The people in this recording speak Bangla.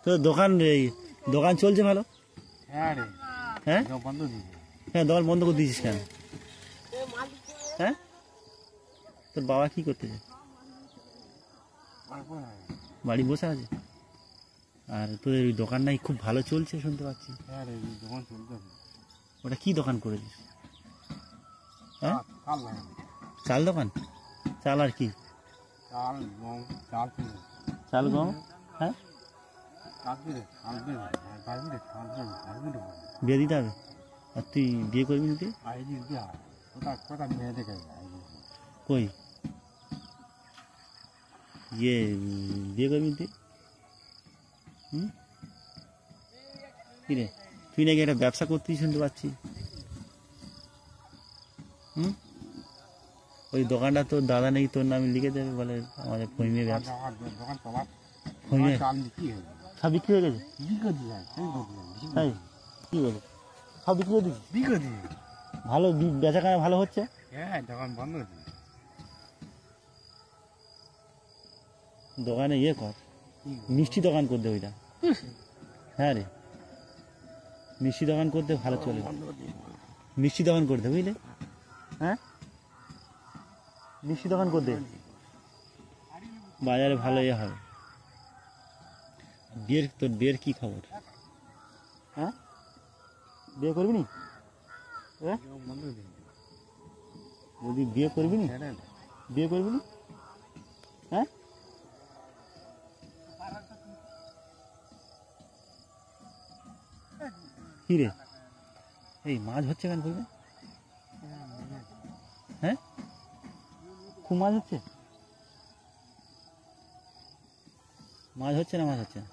তো দোকান দোকান চলছে ভালো? হ্যাঁ রে, হ্যাঁ বন্ধ দিয়েছে। হ্যাঁ, দোকান বন্ধ করে দিয়েছিস কেন? হ্যাঁ, তোর বাবা কি করতেছে? বাড়ি বসে আছে। আর তোদের ওই দোকান নাই খুব ভালো চলছে শুনতে পাচ্ছি। হ্যাঁ রে, দোকান চলছে। ওটা কি দোকান করেছিস? হ্যাঁ, চাল দোকান। চাল আর কি? চাল গম, চাল কিনে। চাল গম। হ্যাঁ, বিয়ে দিতে হবে। আর তুই বিয়ে করবি না? তুই কই বিয়ে করবি তুই? কি রে, তুই নাকি একটা ব্যবসা করতেই শুনতে পাচ্ছি। ওই দোকানটা তোর দাদা নাকি তোর নামে লিখে দেবে বলে, আমাদের ফহিমের ব্যবসা। ফহিমের সব বিক্রি হয়ে গেছে? তাই কি বলে? সব বিক্রি করে দিচ্ছি। ভালো বেচা কেনা ভালো হচ্ছে? হ্যাঁ, দোকান বন্ধ হচ্ছে। দোকানে ইয়ে কর, মিষ্টি দোকান করতে ওইটা। হ্যাঁ রে, মিষ্টি দোকান করতে ভালো চলে। মিষ্টি দোকান করতে বুঝলে? হ্যাঁ, মিষ্টি দোকান করতে বাজারে ভালো ইয়ে হবে। তোর বিয়ের কি খবর? হ্যাঁ, বিয়ে করবি নি? বলবি বিয়ে করবি নি? বিয়ে করবি নি? হ্যাঁ, কি রে, এই মাছ হচ্ছে কেন বলবে? হ্যাঁ, খুব মাছ হচ্ছে? মাছ হচ্ছে না? মাছ হচ্ছে না?